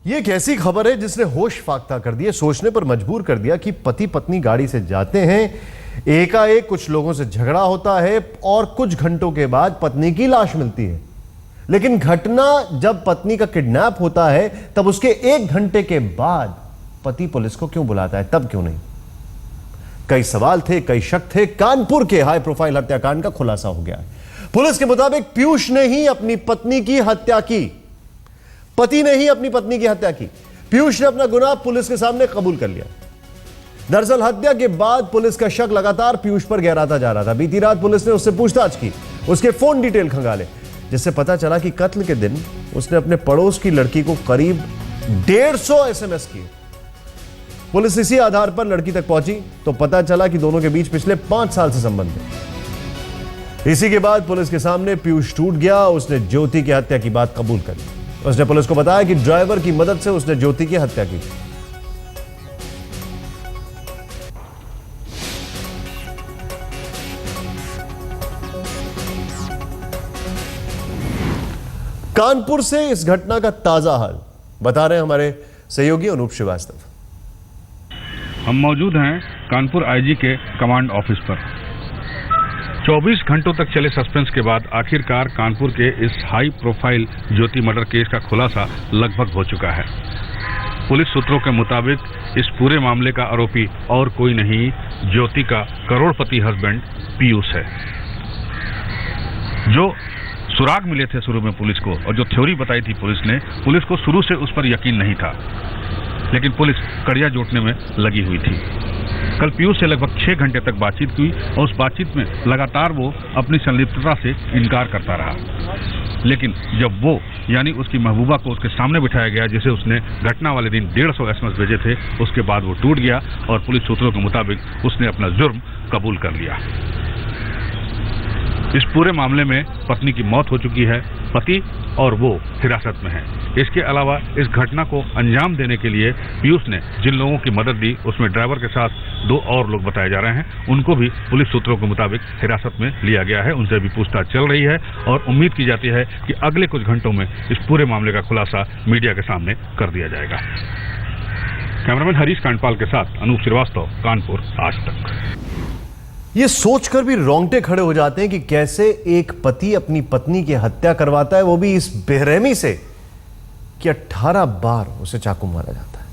ये एक ऐसी खबर है जिसने होश फाख्ता कर दिया, सोचने पर मजबूर कर दिया कि पति पत्नी गाड़ी से जाते हैं, एकाएक कुछ लोगों से झगड़ा होता है और कुछ घंटों के बाद पत्नी की लाश मिलती है। लेकिन घटना जब पत्नी का किडनैप होता है तब उसके 1 घंटे के बाद पति पुलिस को क्यों बुलाता है, तब क्यों नहीं? कई सवाल थे, कई शक थे। कानपुर के हाई प्रोफाइल हत्याकांड का खुलासा हो गया है। पुलिस के मुताबिक पीयूष ने ही अपनी पत्नी की हत्या की, पति ने ही अपनी पत्नी की हत्या की। पीयूष ने अपना गुनाह पुलिस के सामने कबूल कर लिया। दरअसल हत्या के बाद पुलिस का शक लगातार पीयूष पर गहराता जा रहा था। बीती रात पुलिस ने उससे पूछताछ की, उसके फोन डिटेल खंगाले, जिससे पता चला कि कत्ल के दिन उसने अपने पड़ोस की लड़की को करीब 150 एसएमएस किए। पुलिस इसी आधार पर लड़की तक पहुंची तो पता चला कि दोनों के बीच पिछले 5 साल से संबंध है। इसी के बाद पुलिस के सामने पीयूष टूट गया। उसने ज्योति की हत्या की बात कबूल कर ली। उसने पुलिस को बताया कि ड्राइवर की मदद से उसने ज्योति की हत्या की। कानपुर से इस घटना का ताजा हाल बता रहे हैं हमारे सहयोगी अनूप श्रीवास्तव। हम मौजूद हैं कानपुर आईजी के कमांड ऑफिस पर। 24 घंटों तक चले सस्पेंस के बाद आखिरकार कानपुर के इस हाई प्रोफाइल ज्योति मर्डर केस का खुलासा लगभग हो चुका है। पुलिस सूत्रों के मुताबिक इस पूरे मामले का आरोपी और कोई नहीं, ज्योति का करोड़पति हस्बैंड पीयूष है। जो सुराग मिले थे शुरू में पुलिस को और जो थ्योरी बताई थी पुलिस को शुरू से उस पर यकीन नहीं था, लेकिन पुलिस कड़िया जोड़ने में लगी हुई थी। कल पीयूष से लगभग 6 घंटे तक बातचीत हुई और उस बातचीत में लगातार वो अपनी संलिप्तता से इनकार करता रहा। लेकिन जब वो यानी उसकी महबूबा को उसके सामने बिठाया गया, जिसे उसने घटना वाले दिन 150 एसएमएस भेजे थे, उसके बाद वो टूट गया और पुलिस सूत्रों के मुताबिक उसने अपना जुर्म कबूल कर लिया। इस पूरे मामले में पत्नी की मौत हो चुकी है, पति और वो हिरासत में है। इसके अलावा इस घटना को अंजाम देने के लिए पीयूष ने जिन लोगों की मदद दी उसमें ड्राइवर के साथ 2 और लोग बताए जा रहे हैं, उनको भी पुलिस सूत्रों के मुताबिक हिरासत में लिया गया है। उनसे भी पूछताछ चल रही है और उम्मीद की जाती है कि अगले कुछ घंटों में इस पूरे मामले का खुलासा मीडिया के सामने कर दिया जाएगा। कैमरामैन हरीश कांडपाल के साथ अनूप श्रीवास्तव, कानपुर आज तक। ये सोचकर भी रोंगटे खड़े हो जाते हैं कि कैसे एक पति अपनी पत्नी की हत्या करवाता है, वो भी इस बेरहमी से कि 18 बार उसे चाकू मारा जाता है।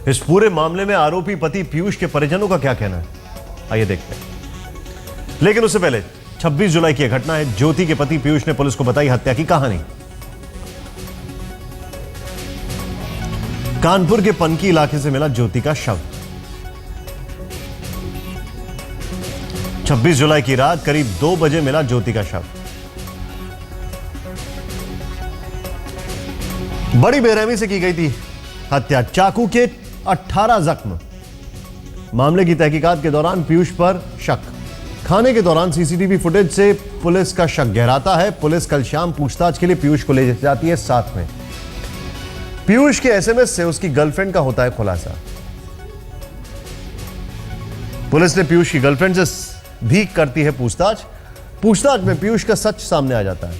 इस पूरे मामले में आरोपी पति पीयूष के परिजनों का क्या कहना है, आइए देखते हैं। लेकिन उससे पहले 26 जुलाई की घटना है। ज्योति के पति पीयूष ने पुलिस को बताई हत्या की कहानी। कानपुर के पनकी इलाके से मिला ज्योति का शव। 26 जुलाई की रात करीब 2 बजे मिला ज्योति का शव। बड़ी बेरहमी से की गई थी हत्या, चाकू के 18 जख्म। मामले की तहकीकात के दौरान पीयूष पर शक। खाने के दौरान सीसीटीवी फुटेज से पुलिस का शक गहराता है। पुलिस कल शाम पूछताछ के लिए पीयूष को ले जाती है साथ में। पीयूष के एसएमएस से उसकी गर्लफ्रेंड का होता है खुलासा। पुलिस ने पीयूष की गर्लफ्रेंड से भी करती है पूछताछ में पीयूष का सच सामने आ जाता है।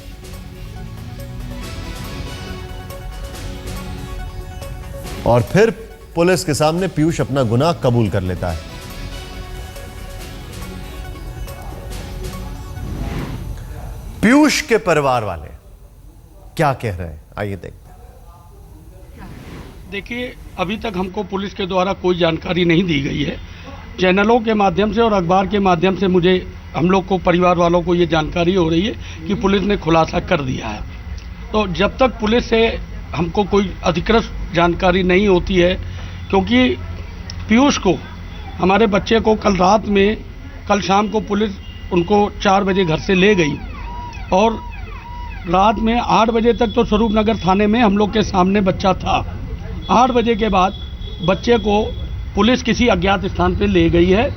और फिर पुलिस के सामने पीयूष अपना गुनाह कबूल कर लेता है। पीयूष के परिवार वाले क्या कह रहे हैं, आइए देखते हैं। देखिए, अभी तक हमको पुलिस के द्वारा कोई जानकारी नहीं दी गई है। चैनलों के माध्यम से और अखबार के माध्यम से हम लोग को, परिवार वालों को ये जानकारी हो रही है कि पुलिस ने खुलासा कर दिया है। तो जब तक पुलिस से हमको कोई अधिकृत जानकारी नहीं होती है, क्योंकि पीयूष को, हमारे बच्चे को कल शाम को पुलिस उनको 4 बजे घर से ले गई और रात में 8 बजे तक तो स्वरूपनगर थाने में हम लोग के सामने बच्चा था। 8 बजे के बाद बच्चे को पुलिस किसी अज्ञात स्थान पे ले गई है।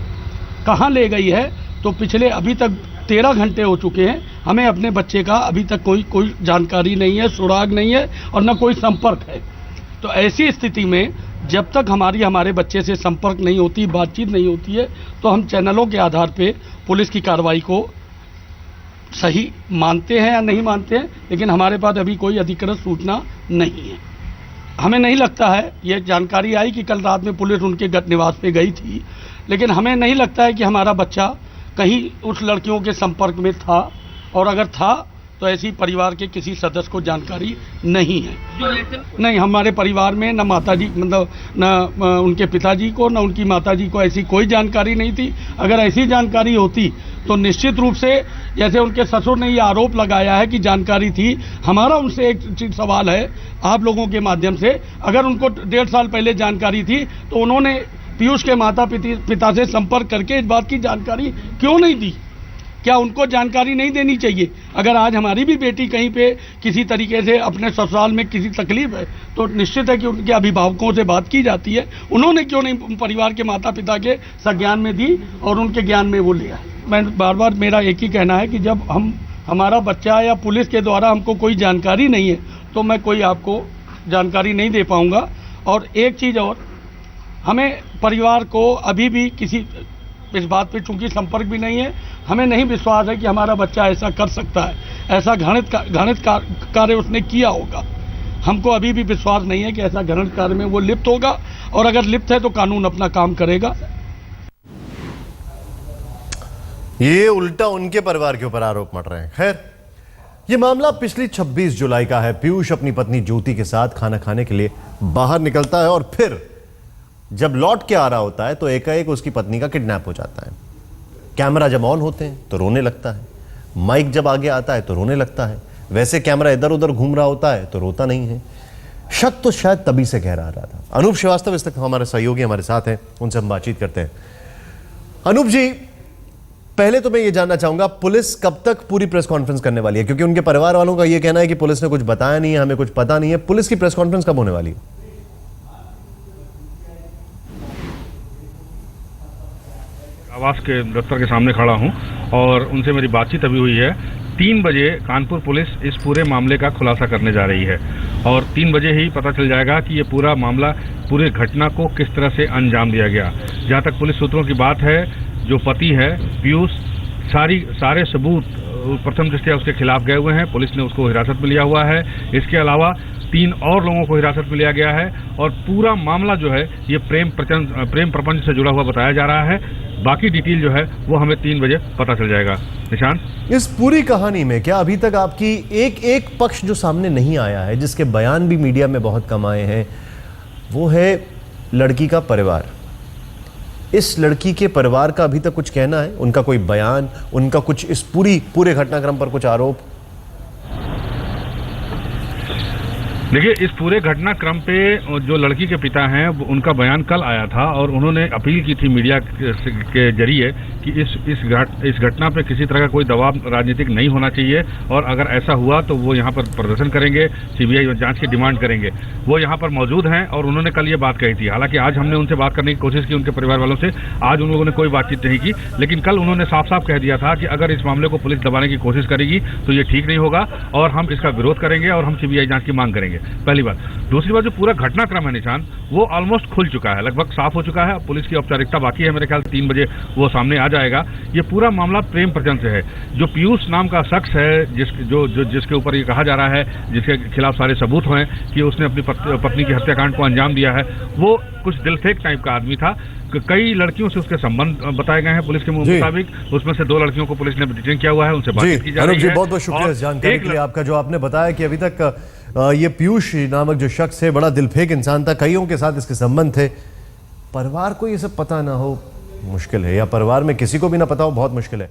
कहाँ ले गई है तो पिछले अभी तक 13 घंटे हो चुके हैं, हमें अपने बच्चे का अभी तक कोई जानकारी नहीं है, सुराग नहीं है और न कोई संपर्क है। तो ऐसी स्थिति में जब तक हमारे बच्चे से संपर्क नहीं होती, बातचीत नहीं होती है, तो हम चैनलों के आधार पे पुलिस की कार्रवाई को सही मानते हैं या नहीं मानते हैं, लेकिन हमारे पास अभी कोई अधिकृत सूचना नहीं है। हमें नहीं लगता है, ये जानकारी आई कि कल रात में पुलिस उनके गत निवास पे गई थी, लेकिन हमें नहीं लगता है कि हमारा बच्चा कहीं उस लड़कियों के संपर्क में था, और अगर था तो ऐसी परिवार के किसी सदस्य को जानकारी नहीं है। नहीं, हमारे परिवार में न माताजी, मतलब न उनके पिताजी को, न उनकी माताजी को ऐसी कोई जानकारी नहीं थी। अगर ऐसी जानकारी होती तो निश्चित रूप से, जैसे उनके ससुर ने ये आरोप लगाया है कि जानकारी थी, हमारा उनसे एक चीज सवाल है आप लोगों के माध्यम से, अगर उनको 1.5 साल पहले जानकारी थी तो उन्होंने पीयूष के माता पिता से संपर्क करके इस बात की जानकारी क्यों नहीं दी? क्या उनको जानकारी नहीं देनी चाहिए? अगर आज हमारी भी बेटी कहीं पे किसी तरीके से अपने ससुराल में किसी तकलीफ है तो निश्चित है कि उनके अभिभावकों से बात की जाती है। उन्होंने क्यों नहीं परिवार के माता पिता के संज्ञान में दी और उनके ज्ञान में वो लिया? मैं बार बार, मेरा एक ही कहना है कि जब हमारा बच्चा या पुलिस के द्वारा हमको कोई जानकारी नहीं है तो मैं कोई आपको जानकारी नहीं दे पाऊँगा। और एक चीज़ और, हमें परिवार को अभी भी किसी इस बात पे चूंकि संपर्क भी नहीं है, हमें नहीं विश्वास है कि हमारा बच्चा ऐसा कर सकता है, ऐसा घृणित कार्य उसने किया होगा। हमको अभी भी विश्वास नहीं है कि ऐसा घृणित कार्य में वो लिप्त होगा, और अगर लिप्त है तो कानून अपना काम करेगा। ये उल्टा उनके परिवार के ऊपर आरोप मढ़ रहे हैं। खैर, ये मामला पिछली 26 जुलाई का है। पीयूष अपनी पत्नी ज्योति के साथ खाना खाने के लिए बाहर निकलता है और फिर जब लौट के आ रहा होता है तो एकाएक उसकी पत्नी का किडनैप हो जाता है। कैमरा जब ऑन होते हैं तो रोने लगता है, माइक जब आगे आता है तो रोने लगता है। वैसे कैमरा इधर उधर घूम रहा होता है तो रोता नहीं है। शक तो शायद तभी से गहरा रहा था। अनूप श्रीवास्तव इस तक हमारे सहयोगी हमारे साथ हैं, उनसे हम बातचीत करते हैं। अनूप जी, पहले तो मैं ये जानना चाहूंगा, पुलिस कब तक पूरी प्रेस कॉन्फ्रेंस करने वाली है? क्योंकि उनके परिवार वालों का ये कहना है कि पुलिस ने कुछ बताया नहीं है, हमें कुछ पता नहीं है। पुलिस की प्रेस कॉन्फ्रेंस कब होने वाली है? आवास के दफ्तर के सामने खड़ा हूं और उनसे मेरी बातचीत अभी हुई है। 3 बजे कानपुर पुलिस इस पूरे मामले का खुलासा करने जा रही है और 3 बजे ही पता चल जाएगा कि ये पूरा मामला, पूरे घटना को किस तरह से अंजाम दिया गया। जहां तक पुलिस सूत्रों की बात है, जो पति है पीयूष, सारे सबूत प्रथम दृष्टया उसके खिलाफ गए हुए हैं। पुलिस ने उसको हिरासत में लिया हुआ है। इसके अलावा 3 और लोगों को हिरासत में लिया गया है और पूरा मामला जो है ये प्रेम प्रपंच से जुड़ा हुआ बताया जा रहा है। बाकी डिटेल जो है वो हमें 3 बजे पता चल जाएगा। निशान, इस पूरी कहानी में क्या अभी तक आपकी एक पक्ष जो सामने नहीं आया है, जिसके बयान भी मीडिया में बहुत कम आए हैं, वो है लड़की का परिवार। इस लड़की के परिवार का अभी तक कुछ कहना है? उनका कोई बयान, उनका कुछ इस पूरे घटनाक्रम पर कुछ आरोप? देखिए, इस पूरे घटनाक्रम पे जो लड़की के पिता हैं उनका बयान कल आया था और उन्होंने अपील की थी मीडिया के जरिए कि इस घटना पे किसी तरह का कोई दबाव राजनीतिक नहीं होना चाहिए और अगर ऐसा हुआ तो वो यहाँ पर प्रदर्शन करेंगे, सीबीआई जांच की डिमांड करेंगे। वो यहाँ पर मौजूद हैं और उन्होंने कल ये बात कही थी। हालांकि आज हमने उनसे बात करने की कोशिश की, उनके परिवार वालों से। आज उन लोगों ने कोई बातचीत नहीं की, लेकिन कल उन्होंने साफ साफ कह दिया था कि अगर इस मामले को पुलिस दबाने की कोशिश करेगी तो ये ठीक नहीं होगा और हम इसका विरोध करेंगे और हम सीबीआई जांच की मांग करेंगे। पहली बात। दूसरी बात, जो पूरा घटनाक्रम है निशान, वो ऑलमोस्ट खुल चुका है, लगभग साफ हो चुका है। पुलिस की औपचारिकता बाकी है, मेरे ख्याल 3 बजे वो सामने आ जाएगा। ये पूरा मामला प्रेम प्रचंड से है। जो पीयूष नाम का शख्स है, जिसके ऊपर ये कहा जा रहा है, जिसके खिलाफ सारे सबूत हैं कि उसने अपनी पत्नी की हत्याकांड को अंजाम दिया है, वो कुछ दिलफेक टाइप का आदमी था। कई लड़कियों से उसके संबंध बताए गए हैं पुलिस के मुताबिक। उसमें से 2 लड़कियों को पुलिस ने डिटेन किया हुआ है, उनसे बातचीत की जा रही है। बहुत बहुत शुक्रिया इस जानकारी के लिए आपका। जो आपने बताया कि अभी तक ये पीयूष नामक जो शख्स है बड़ा दिलफेक इंसान था, कईयों के साथ इसके संबंध थे। परिवार को ये सब पता ना हो मुश्किल है, या परिवार में किसी को भी ना पता हो बहुत मुश्किल है।